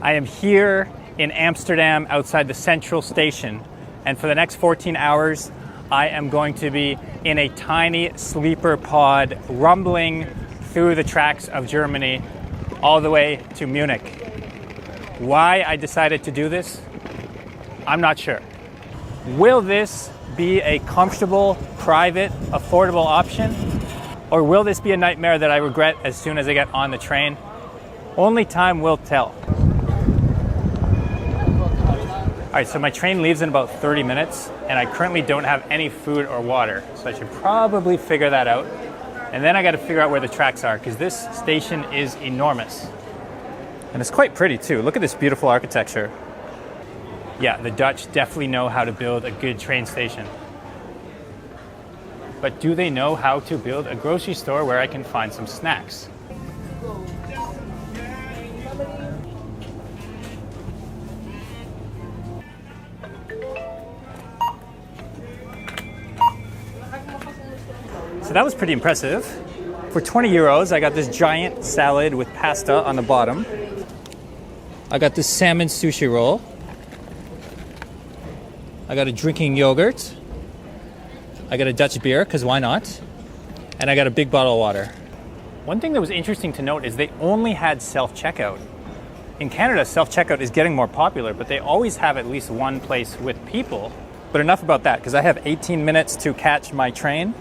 I am here in Amsterdam outside the central station, and for the next 14 hours I am going to be in a tiny sleeper pod rumbling through the tracks of Germany all the way to Munich. Why I decided to do this, I'm not sure. Will this be a comfortable, private, affordable option? Or will this be a nightmare that I regret as soon as I get on the train? Only time will tell. All right, so my train leaves in about 30 minutes, and I currently don't have any food or water, so I should probably figure that out. And then I got to figure out where the tracks are, because this station is enormous. And it's quite pretty too. Look at this beautiful architecture. Yeah, the Dutch definitely know how to build a good train station. But do they know how to build a grocery store where I can find some snacks? So that was pretty impressive. For 20 euros, I got this giant salad with pasta on the bottom. I got this salmon sushi roll. I got a drinking yogurt. I got a Dutch beer, because why not? And I got a big bottle of water. One thing that was interesting to note is they only had self-checkout. In Canada, self-checkout is getting more popular, but they always have at least one place with people. But enough about that, because I have 18 minutes to catch my train.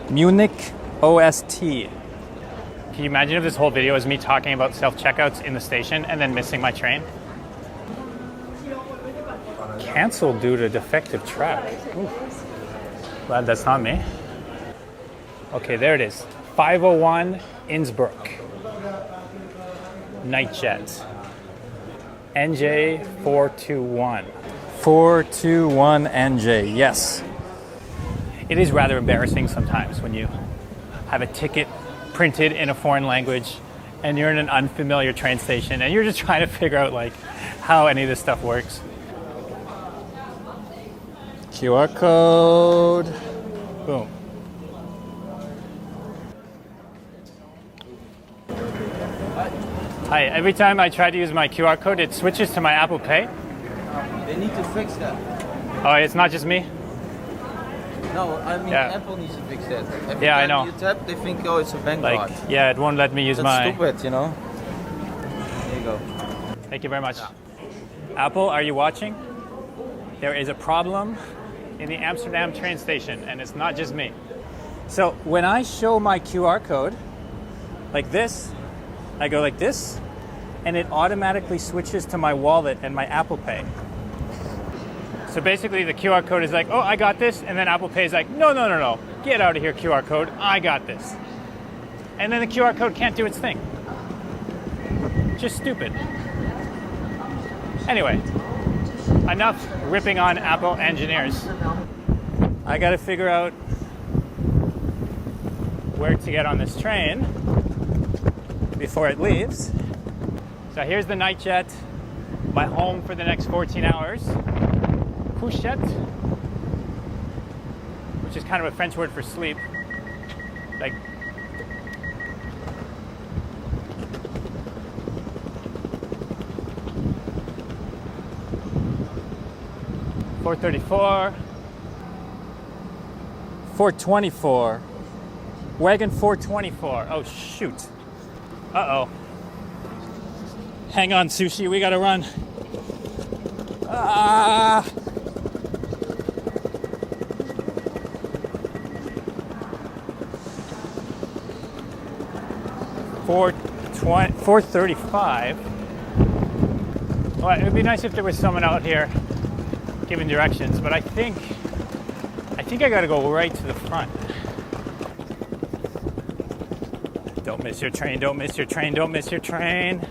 Munich OST. Can you imagine if this whole video is me talking about self-checkouts in the station and then missing my train? Cancelled due to defective track. Ooh. Glad that's not me. Okay, there it is. 501 Innsbruck. Nightjet. NJ 421. 421 NJ, yes. It is rather embarrassing sometimes when you have a ticket printed in a foreign language and you're in an unfamiliar train station and you're just trying to figure out like how any of this stuff works. QR code. Boom. Hi, every time I try to use my QR code, it switches to my Apple Pay. They need to fix that. Oh, it's not just me? No, I mean, yeah. Apple needs to fix that. Every yeah, time I know. You tap, they think, oh, it's a bank card. Yeah, it won't let me use That's stupid, you know? There you go. Thank you very much. Yeah. Apple, are you watching? There is a problem in the Amsterdam train station, and it's not just me. So when I show my QR code, like this, I go like this, and it automatically switches to my wallet and my Apple Pay. So basically the QR code is like, oh, I got this, and then Apple Pay is like, no, get out of here, QR code, I got this. And then the QR code can't do its thing. Just stupid. Anyway, enough ripping on Apple engineers. I gotta figure out where to get on this train before it leaves. So here's the Nightjet, my home for the next 14 hours. Couchette, which is kind of a French word for sleep. Like, $434, $424, wagon $424. Oh shoot! Uh-oh. Hang on, sushi. We gotta run. Ah. 435. Well, it would be nice if there was someone out here giving directions, but I think I gotta go right to the front. Don't miss your train, don't miss your train, don't miss your train.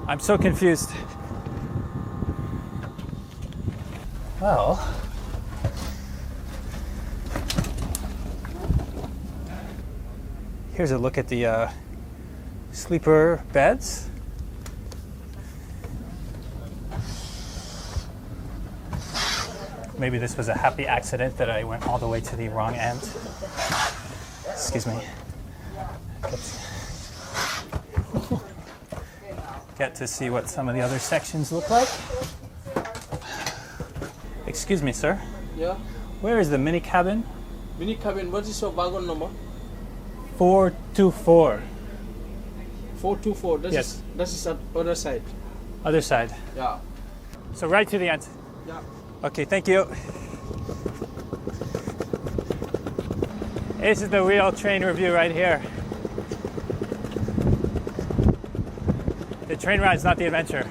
I'm so confused. Well, here's a look at the sleeper beds. Maybe this was a happy accident that I went all the way to the wrong end. Excuse me. get to see what some of the other sections look like. Excuse me, sir. Yeah. Where is the mini cabin? Mini cabin, what is your wagon number? 424. 424. Yes. That is at other side. Other side. Yeah. So right to the end. Yeah. Okay, thank you. This is the real train review right here. The train ride is not the adventure.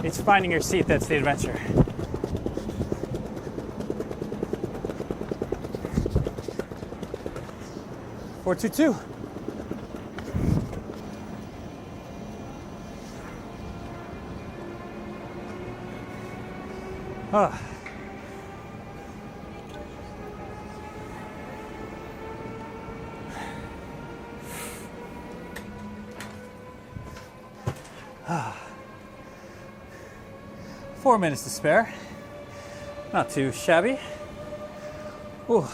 It's finding your seat that's the adventure. (422). Oh. 4 minutes to spare. Not too shabby. Ooh.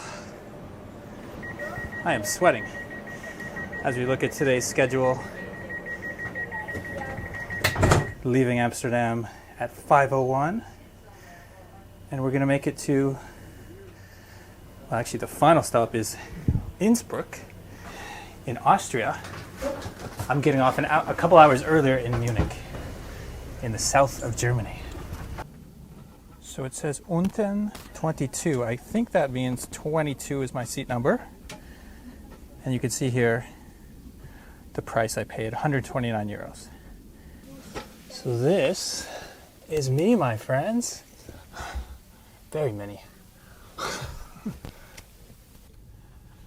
I am sweating as we look at today's schedule. Leaving Amsterdam at 5:01. And we're going to make it to, well, actually the final stop is Innsbruck in Austria. I'm getting off a couple hours earlier in Munich, in the south of Germany. So it says unten 22. I think that means 22 is my seat number. And you can see here the price I paid, 129 euros. So this is me, my friends. Very many.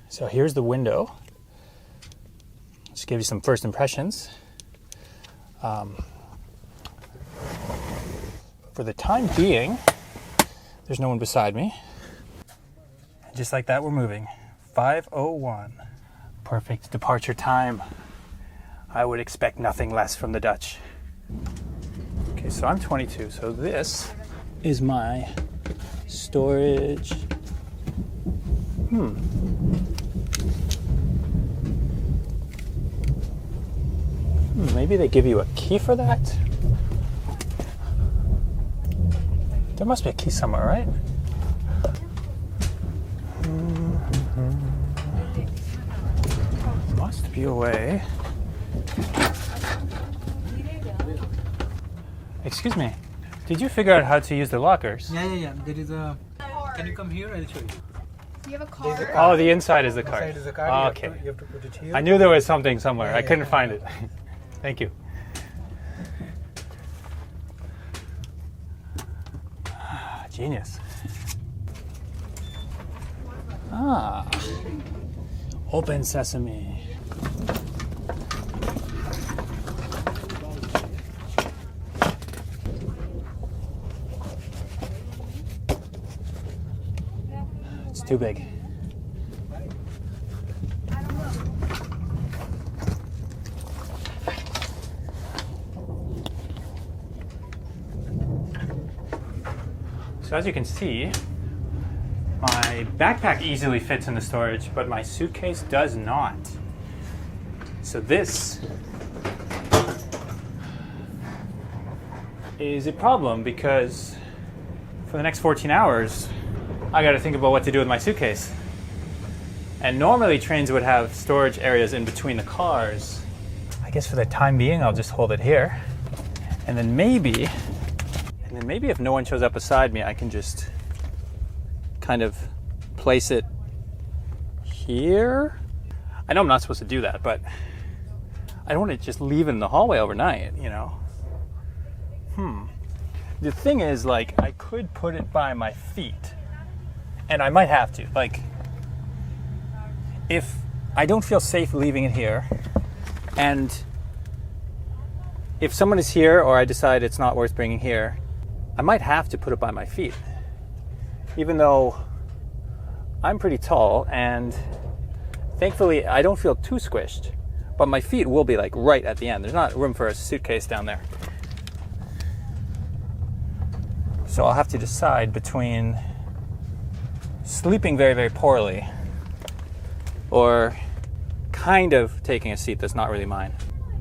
So here's the window. Just give you some first impressions. For the time being, there's no one beside me. And just like that, we're moving. 5:01. Perfect departure time. I would expect nothing less from the Dutch. Okay, so I'm 22. So this is my storage. Maybe they give you a key for that? There must be a key somewhere, right? Must be a way. Excuse me. Did you figure out how to use the lockers? Yeah. There is a. Can you come here? I'll show you. You have a card? Oh, the inside is the card. Inside is the card. Oh, You okay. have to put it here. I knew there was something somewhere. I Yeah, couldn't yeah. find it. Thank you. Genius. Ah. Open sesame. It's too big. So as you can see, my backpack easily fits in the storage, but my suitcase does not. So this is a problem because for the next 14 hours, I got to think about what to do with my suitcase. And normally trains would have storage areas in between the cars. I guess for the time being, I'll just hold it here. And then maybe if no one shows up beside me, I can just kind of place it here. I know I'm not supposed to do that, but I don't want to just leave it in the hallway overnight, you know? The thing is, like, I could put it by my feet, and I might have to. Like, if I don't feel safe leaving it here, and if someone is here or I decide it's not worth bringing here, I might have to put it by my feet. Even though I'm pretty tall and thankfully I don't feel too squished, but my feet will be like right at the end. There's not room for a suitcase down there. So I'll have to decide between sleeping very, very poorly or kind of taking a seat that's not really mine.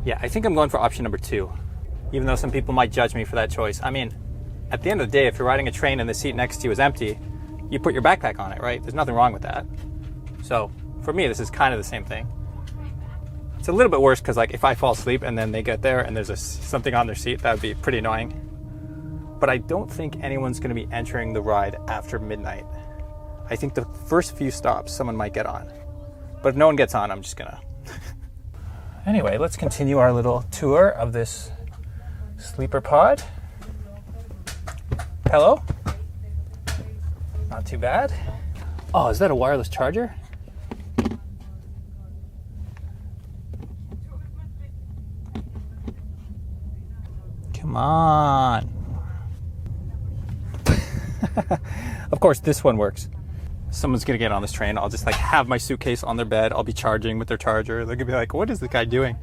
Yeah, I think I'm going for option number 2. even though some people might judge me for that choice. I mean, at the end of the day, if you're riding a train and the seat next to you is empty, you put your backpack on it, right? There's nothing wrong with that. So for me, this is kind of the same thing. It's a little bit worse because like if I fall asleep and then they get there and there's something on their seat, that would be pretty annoying. But I don't think anyone's going to be entering the ride after midnight. I think the first few stops someone might get on. But if no one gets on, I'm just going to... Anyway, let's continue our little tour of this sleeper pod. Hello? Not too bad. Oh, is that a wireless charger? Come on. Of course, this one works. Someone's gonna get on this train. I'll just like have my suitcase on their bed. I'll be charging with their charger. They're gonna be like, what is this guy doing?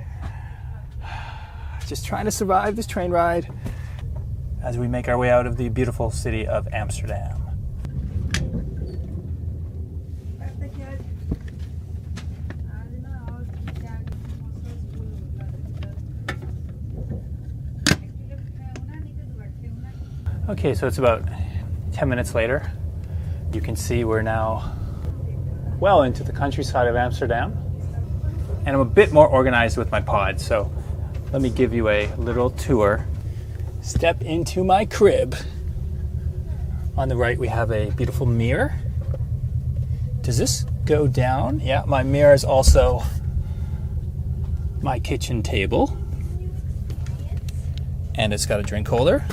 Just trying to survive this train ride as we make our way out of the beautiful city of Amsterdam. Okay, so it's about 10 minutes later. You can see we're now well into the countryside of Amsterdam. And I'm a bit more organized with my pod, so let me give you a little tour. Step into my crib. On the right, we have a beautiful mirror. Does this go down? Yeah, my mirror is also my kitchen table. And it's got a drink holder.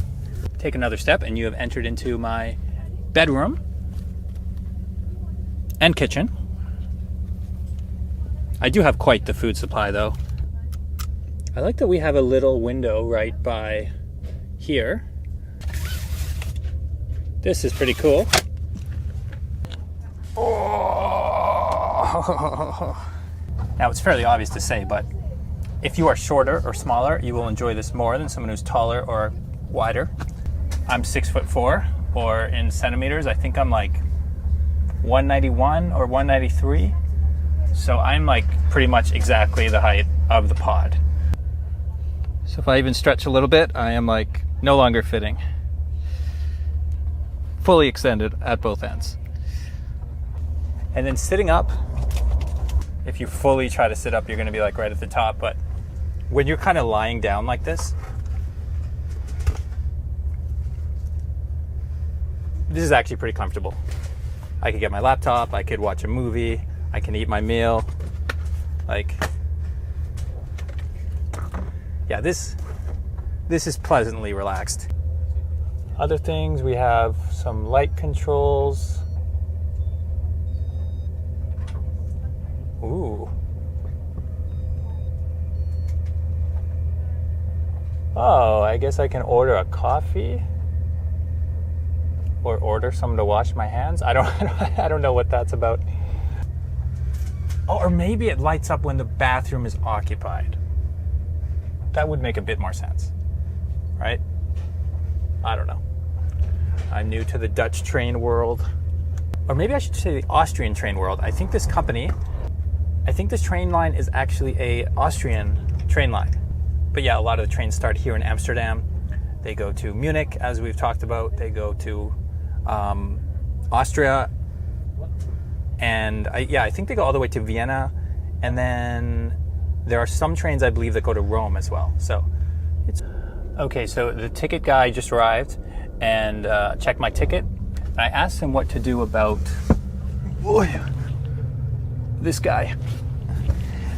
Take another step and you have entered into my bedroom and kitchen. I do have quite the food supply though. I like that we have a little window right by here. This is pretty cool. Oh. Now it's fairly obvious to say, but if you are shorter or smaller, you will enjoy this more than someone who's taller or wider. I'm 6'4", or in centimeters, I think I'm like 191 or 193. So I'm like pretty much exactly the height of the pod. So if I even stretch a little bit, I am like no longer fitting. Fully extended at both ends. And then sitting up, if you fully try to sit up, you're gonna be like right at the top, but when you're kind of lying down like this is actually pretty comfortable. I could get my laptop, I could watch a movie, I can eat my meal. Like, yeah, this is pleasantly relaxed. Other things, we have some light controls. Ooh. Oh, I guess I can order a coffee or order someone to wash my hands. I don't know what that's about. Oh, or maybe it lights up when the bathroom is occupied. That would make a bit more sense, right? I don't know. I'm new to the Dutch train world. Or maybe I should say the Austrian train world. I think this train line is actually a Austrian train line. But yeah, a lot of the trains start here in Amsterdam. They go to Munich, as we've talked about. They go to Austria. And I think they go all the way to Vienna. And then there are some trains, I believe, that go to Rome as well. So it's okay. So the ticket guy just arrived and checked my ticket. And I asked him what to do about this guy.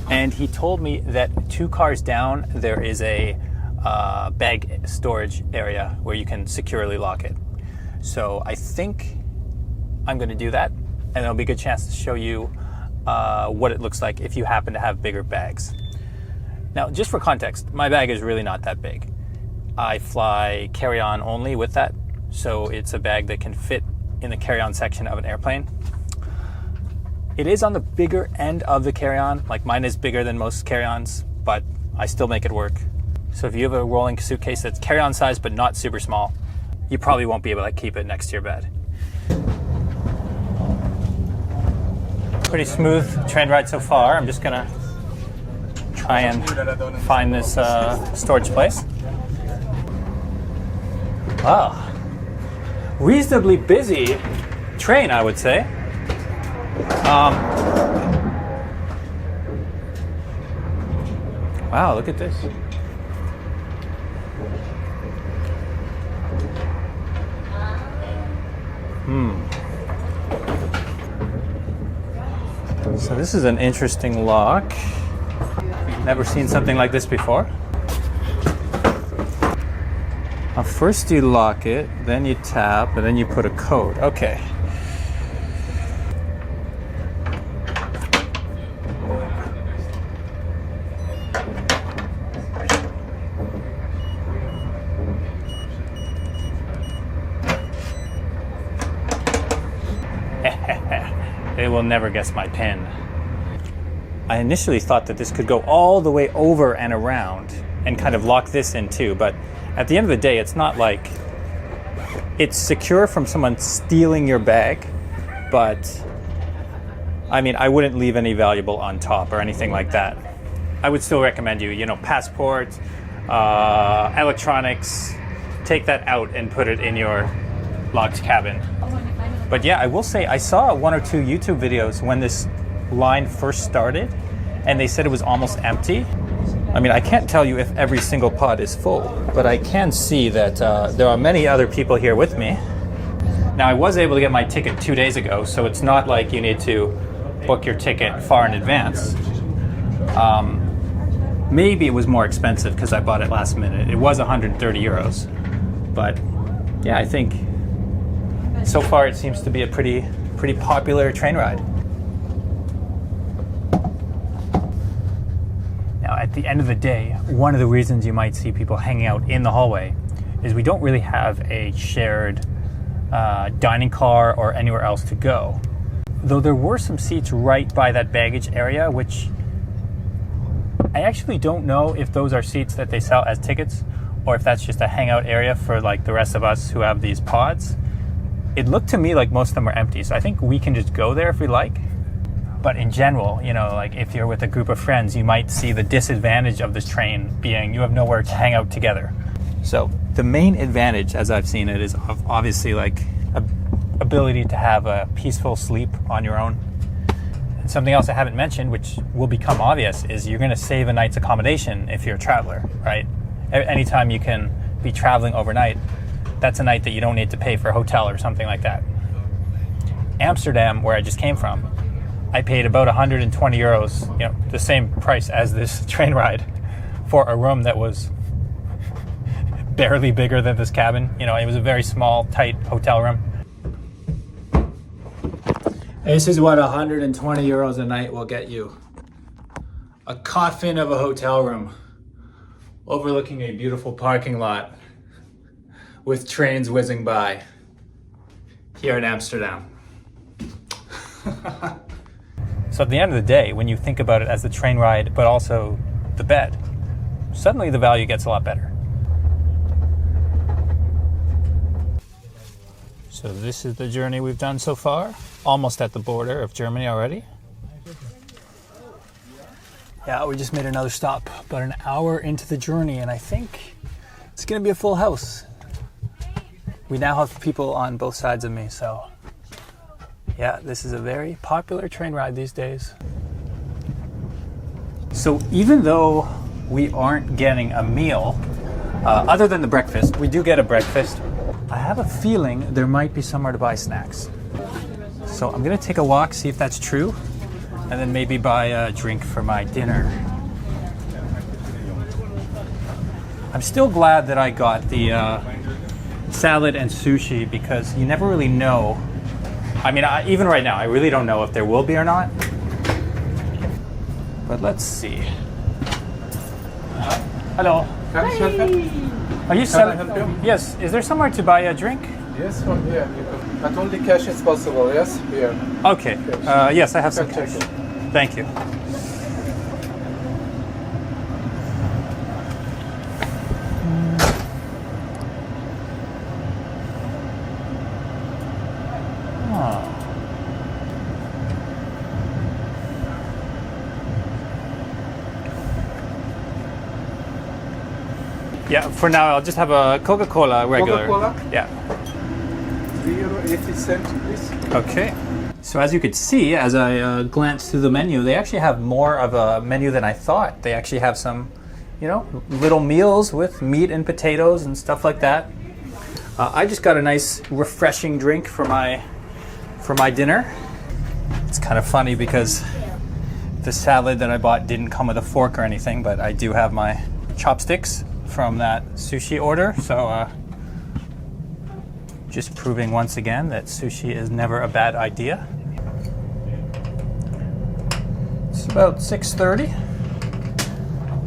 And he told me that 2 cars down, there is a bag storage area where you can securely lock it. So I think I'm going to do that. And there'll be a good chance to show you what it looks like if you happen to have bigger bags. Now, just for context, my bag is really not that big. I fly carry-on only with that, so it's a bag that can fit in the carry-on section of an airplane. It is on the bigger end of the carry-on, like mine is bigger than most carry-ons, but I still make it work. So if you have a rolling suitcase that's carry-on size but not super small, you probably won't be able to keep it next to your bed. Pretty smooth train ride so far. I'm just gonna try and find this storage place. Wow. Reasonably busy train, I would say. Wow, look at this. So this is an interesting lock. Never seen something like this before. First you lock it, then you tap, and then you put a code. Okay. They will never guess my PIN. I initially thought that this could go all the way over and around and kind of lock this in too, but at the end of the day, it's not like it's secure from someone stealing your bag, but I mean, I wouldn't leave any valuable on top or anything like that. I would still recommend you know, passport, electronics, take that out and put it in your locked cabin. But yeah, I will say I saw 1 or 2 YouTube videos when this line first started, and they said it was almost empty. I mean, I can't tell you if every single pod is full, but I can see that there are many other people here with me. Now, I was able to get my ticket 2 days ago, so it's not like you need to book your ticket far in advance. Maybe it was more expensive because I bought it last minute. It was 130 euros. But yeah, I think so far it seems to be a pretty popular train ride. Now, at the end of the day, one of the reasons you might see people hanging out in the hallway is we don't really have a shared dining car or anywhere else to go. Though there were some seats right by that baggage area, which I actually don't know if those are seats that they sell as tickets or if that's just a hangout area for like the rest of us who have these pods. It looked to me like most of them are empty, so I think we can just go there if we like. But in general, you know, like if you're with a group of friends, you might see the disadvantage of this train being you have nowhere to hang out together. So the main advantage, as I've seen it, is obviously like ability to have a peaceful sleep on your own. And something else I haven't mentioned, which will become obvious, is you're going to save a night's accommodation if you're a traveler, right? Anytime you can be traveling overnight, that's a night that you don't need to pay for a hotel or something like that. Amsterdam, where I just came from, I paid about 120 euros, you know, the same price as this train ride, for a room that was barely bigger than this cabin. You know, it was a very small, tight hotel room. This is what 120 euros a night will get you. A coffin of a hotel room overlooking a beautiful parking lot with trains whizzing by here in Amsterdam. So at the end of the day, when you think about it as the train ride, but also the bed, suddenly the value gets a lot better. So this is the journey we've done so far. Almost at the border of Germany already. Yeah, we just made another stop, about an hour into the journey, and I think it's gonna be a full house. We now have people on both sides of me, so yeah, this is a very popular train ride these days. So even though we aren't getting a meal, other than the breakfast, we do get a breakfast. I have a feeling there might be somewhere to buy snacks. So I'm gonna take a walk, see if that's true, and then maybe buy a drink for my dinner. I'm still glad that I got the salad and sushi because you never really know. I mean, even right now, I really don't know if there will be or not. But let's see. Hello. Are you selling? Yes. Is there somewhere to buy a drink? Yes, from here. But only cash is possible, yes? Here. Okay. Yes, I have some cash. Thank you. Yeah, for now I'll just have a Coca-Cola regular. Coca-Cola? Yeah. €3.80, please. Okay. So as you could see, as I glanced through the menu, they actually have more of a menu than I thought. They actually have some, you know, little meals with meat and potatoes and stuff like that. I just got a nice refreshing drink for my dinner. It's kind of funny because the salad that I bought didn't come with a fork or anything, but I do have my chopsticks from that sushi order. So just proving once again that sushi is never a bad idea. It's about 6:30.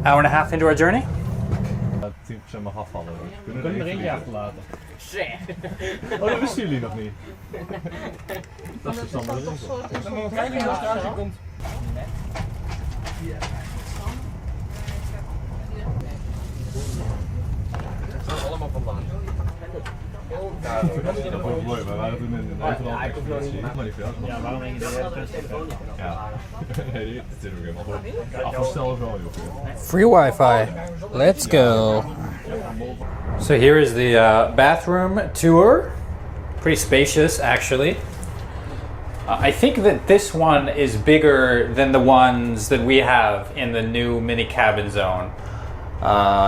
Hour and a half into our journey. 10% mag afvallen. We kunnen er eentje achterlaten. Oh, dat wisten jullie nog niet. Dat is verstandig. Kijk eens als het komt. Allemaal vandaan. Dat is wel mooi, we waren toen in Nederland. Ja, waarom denk je dat ja. Nee, dit is ook helemaal goed. Afgestel is wel heel veel. Free Wi-Fi. Let's go. So here is the bathroom tour. Pretty spacious, actually. I think that this one is bigger than the ones that we have in the new mini cabin zone.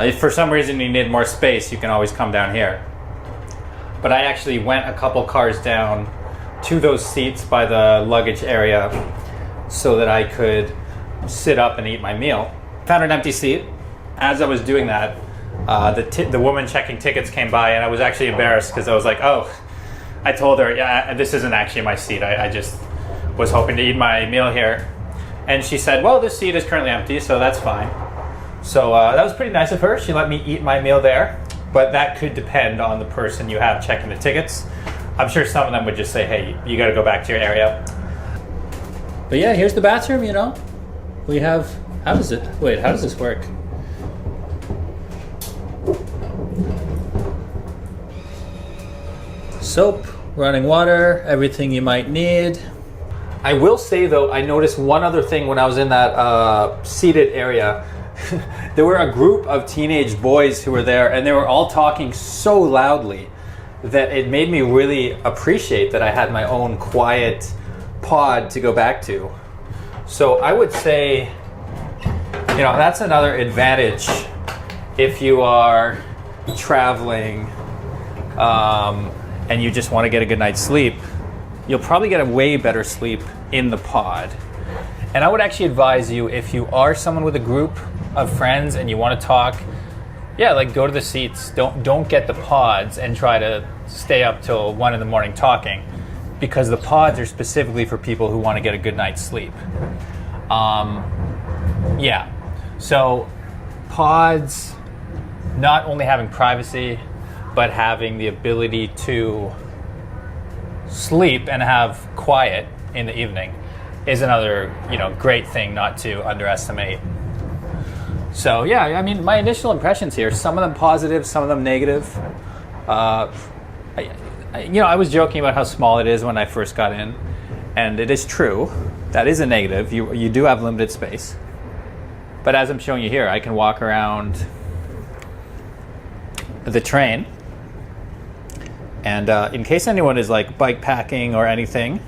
If for some reason you need more space, you can always come down here. But I actually went a couple cars down to those seats by the luggage area so that I could sit up and eat my meal. Found an empty seat. As I was doing that, the woman checking tickets came by, and I was actually embarrassed because I was like, oh, I told her, yeah, this isn't actually my seat. I just was hoping to eat my meal here. And she said, well, this seat is currently empty, so that's fine. So that was pretty nice of her. She let me eat my meal there. But that could depend on the person you have checking the tickets. I'm sure some of them would just say, hey, you got to go back to your area. But yeah, here's the bathroom, you know. We have, how does this work? Soap, running water, everything you might need. I will say though, I noticed one other thing when I was in that seated area. There were a group of teenage boys who were there, and they were all talking so loudly that it made me really appreciate that I had my own quiet pod to go back to. So I would say, you know, that's another advantage if you are traveling and you just want to get a good night's sleep. You'll probably get a way better sleep in the pod. And I would actually advise you, if you are someone with a group of friends and you want to talk, yeah, like go to the seats. Don't get the pods and try to stay up till 1 in the morning talking, because the pods are specifically for people who want to get a good night's sleep. Yeah, so pods, not only having privacy, but having the ability to sleep and have quiet in the evening is another, you know, great thing not to underestimate. So yeah, I mean, my initial impressions here, some of them positive, some of them negative. I was joking about how small it is when I first got in, and it is true. That is a negative. You do have limited space. But as I'm showing you here, I can walk around the train. And in case anyone is like bike packing or anything,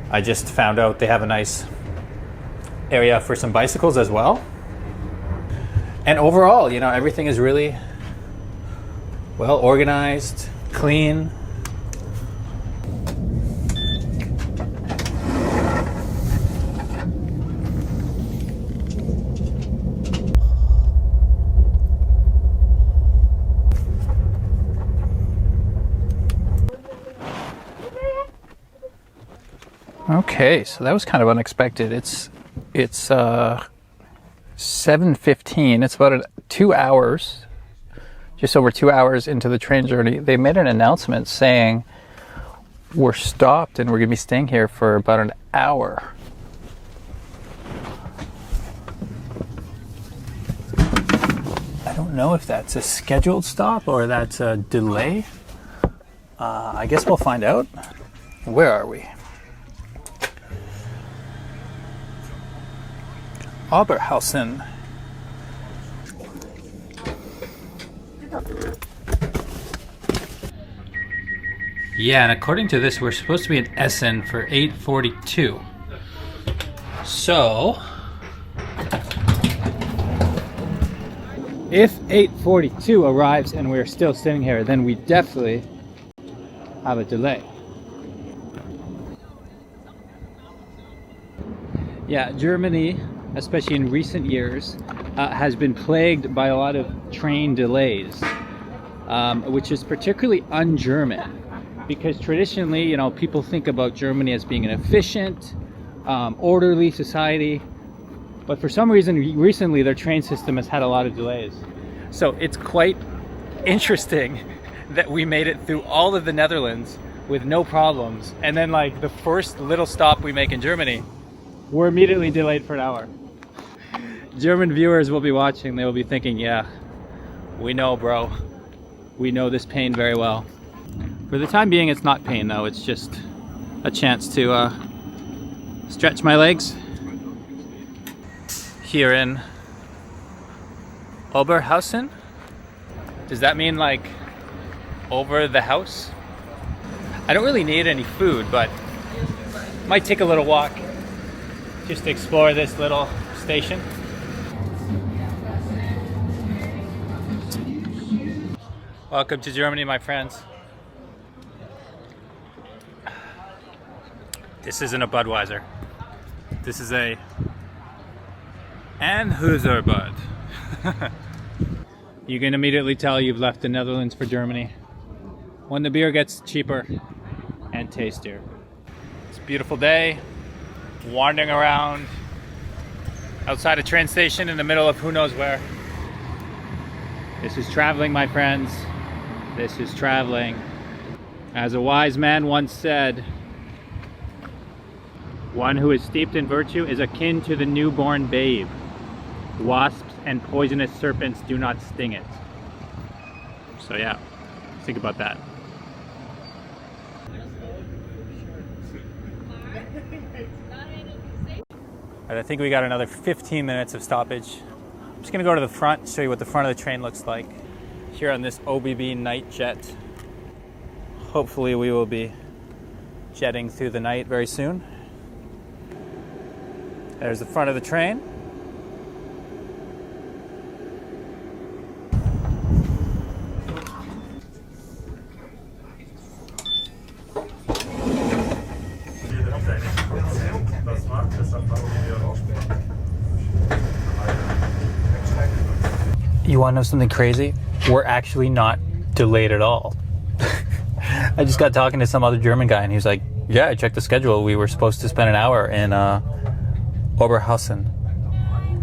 I just found out they have a nice area for some bicycles as well. And overall, you know, everything is really well organized, clean. Okay, so that was kind of unexpected. It's 7:15. It's about 2 hours, just over 2 hours into the train journey. They made an announcement saying we're stopped and we're going to be staying here for about an hour. I don't know if that's a scheduled stop or that's a delay. I guess we'll find out. Where are we? Oberhausen. Yeah, and according to this, we're supposed to be in Essen for 8:42. So, if 8:42 arrives and we're still sitting here, then we definitely have a delay. Yeah, Germany, especially in recent years, has been plagued by a lot of train delays, which is particularly un-German. Because traditionally, you know, people think about Germany as being an efficient, orderly society, but for some reason recently their train system has had a lot of delays. So it's quite interesting that we made it through all of the Netherlands with no problems, and then like the first little stop we make in Germany, we're immediately delayed for an hour. German viewers will be watching, they will be thinking, yeah, we know, bro. We know this pain very well. For the time being, it's not pain though, it's just a chance to stretch my legs here in Oberhausen. Does that mean like over the house? I don't really need any food, but might take a little walk just to explore this little station. Welcome to Germany, my friends. This isn't a Budweiser. This is a Anheuser Bud. You can immediately tell you've left the Netherlands for Germany when the beer gets cheaper and tastier. It's a beautiful day, wandering around outside a train station in the middle of who knows where. This is traveling, my friends. This is traveling. As a wise man once said, one who is steeped in virtue is akin to the newborn babe. Wasps and poisonous serpents do not sting it. So yeah, think about that. Alright, I think we got another 15 minutes of stoppage. I'm just gonna go to the front, show you what the front of the train looks like. Here on this OBB Nightjet. Hopefully we will be jetting through the night very soon. There's the front of the train. You want to know something crazy? We're actually not delayed at all. I just got talking to some other German guy and he was like, yeah, I checked the schedule. We were supposed to spend an hour in Oberhausen.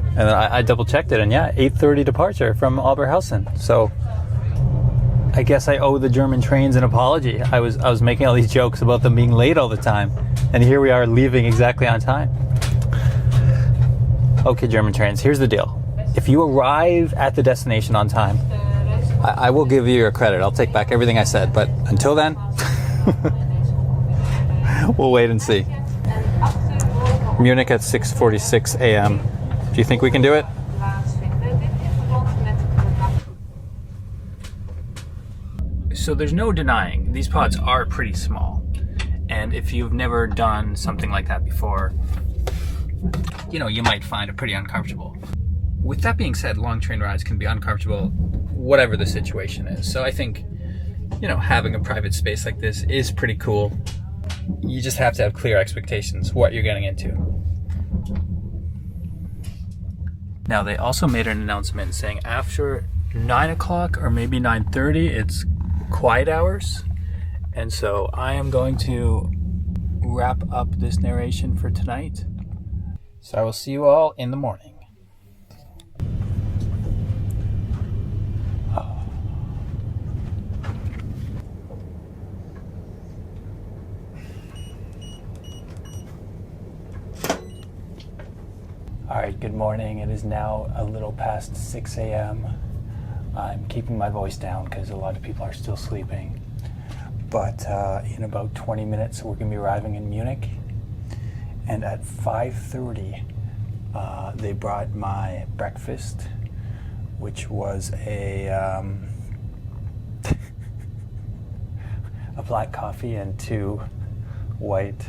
And then I double checked it and yeah, 8:30 departure from Oberhausen. So I guess I owe the German trains an apology. I was making all these jokes about them being late all the time. And here we are leaving exactly on time. Okay, German trains, here's the deal. If you arrive at the destination on time, I will give you your credit. I'll take back everything I said. But until then, we'll wait and see. Munich at 6:46 a.m. Do you think we can do it? So there's no denying these pods are pretty small. And if you've never done something like that before, you know, you might find it pretty uncomfortable. With that being said, long train rides can be uncomfortable, whatever the situation is. So I think, you know, having a private space like this is pretty cool. You just have to have clear expectations, what you're getting into. Now, they also made an announcement saying after 9 o'clock or maybe 9:30, it's quiet hours. And so I am going to wrap up this narration for tonight. So I will see you all in the morning. Alright, good morning. It is now a little past 6 a.m. I'm keeping my voice down because a lot of people are still sleeping. But in about 20 minutes we're going to be arriving in Munich. And at 5:30 they brought my breakfast, which was a a black coffee and 2 white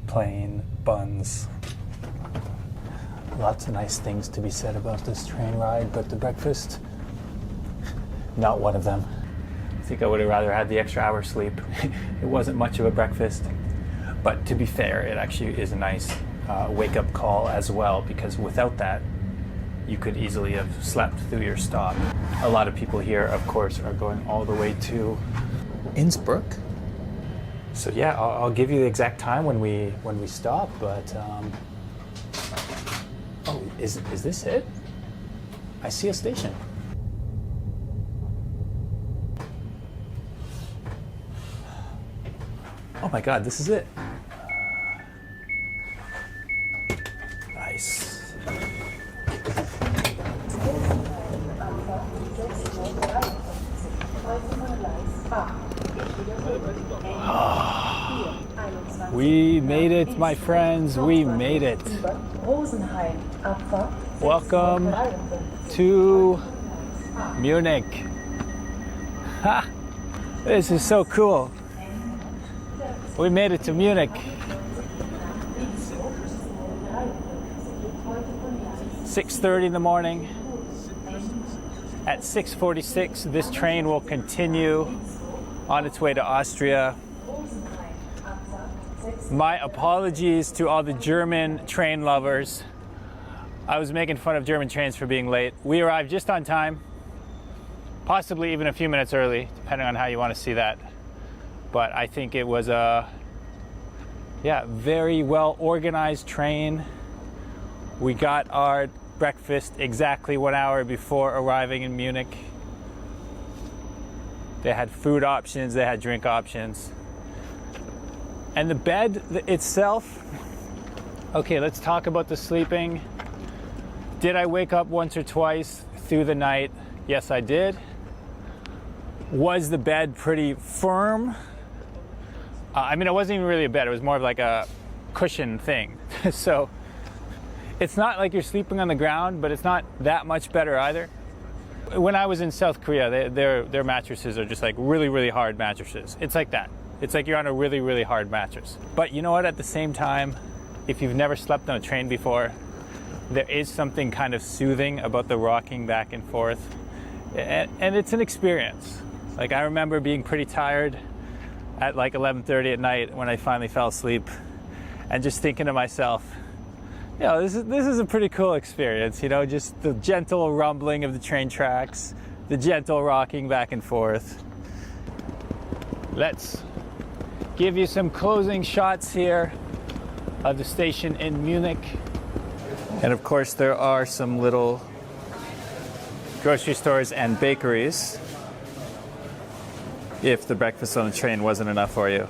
plain buns. Lots of nice things to be said about this train ride, but the breakfast, not one of them. I think I would have rather had the extra hour sleep. It wasn't much of a breakfast, but to be fair, it actually is a nice wake-up call as well, because without that, you could easily have slept through your stop. A lot of people here, of course, are going all the way to Innsbruck. So yeah, I'll give you the exact time when we stop, but oh, is this it? I see a station. Oh my God, this is it. Nice. We made it, my friends, we made it. Welcome to Munich. Ha! This is so cool. We made it to Munich. 6:30 in the morning. At 6:46, this train will continue on its way to Austria. My apologies to all the German train lovers. I was making fun of German trains for being late. We arrived just on time, possibly even a few minutes early, depending on how you want to see that. But I think it was a very well organized train. We got our breakfast exactly 1 hour before arriving in Munich. They had food options, they had drink options. And the bed itself, okay, let's talk about the sleeping. Did I wake up once or twice through the night? Yes, I did. Was the bed pretty firm? I mean, it wasn't even really a bed, it was more of like a cushion thing. So it's not like you're sleeping on the ground, but it's not that much better either. When I was in South Korea, their mattresses are just like really, really hard mattresses. It's like that. It's like you're on a really, really hard mattress. But you know what? At the same time, if you've never slept on a train before, there is something kind of soothing about the rocking back and forth. And it's an experience. Like, I remember being pretty tired at like 11:30 at night when I finally fell asleep, and just thinking to myself, you know, this is a pretty cool experience, you know, just the gentle rumbling of the train tracks, the gentle rocking back and forth. Let's give you some closing shots here of the station in Munich. And of course, there are some little grocery stores and bakeries if the breakfast on the train wasn't enough for you.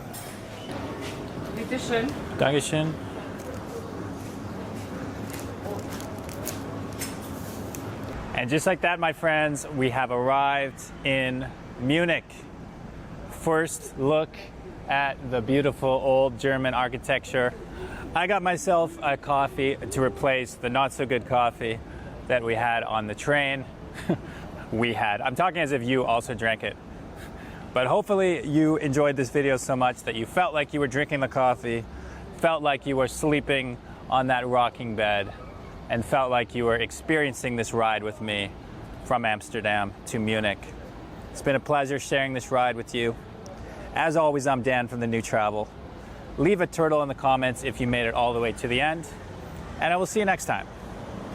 Bitteschön. Dankeschön. And just like that, my friends, we have arrived in Munich. First look at the beautiful old German architecture. I got myself a coffee to replace the not so good coffee that we had on the train. I'm talking as if you also drank it. But hopefully you enjoyed this video so much that you felt like you were drinking the coffee, felt like you were sleeping on that rocking bed, and felt like you were experiencing this ride with me from Amsterdam to Munich. It's been a pleasure sharing this ride with you. As always, I'm Dan from The New Travel. Leave a turtle in the comments if you made it all the way to the end, and I will see you next time.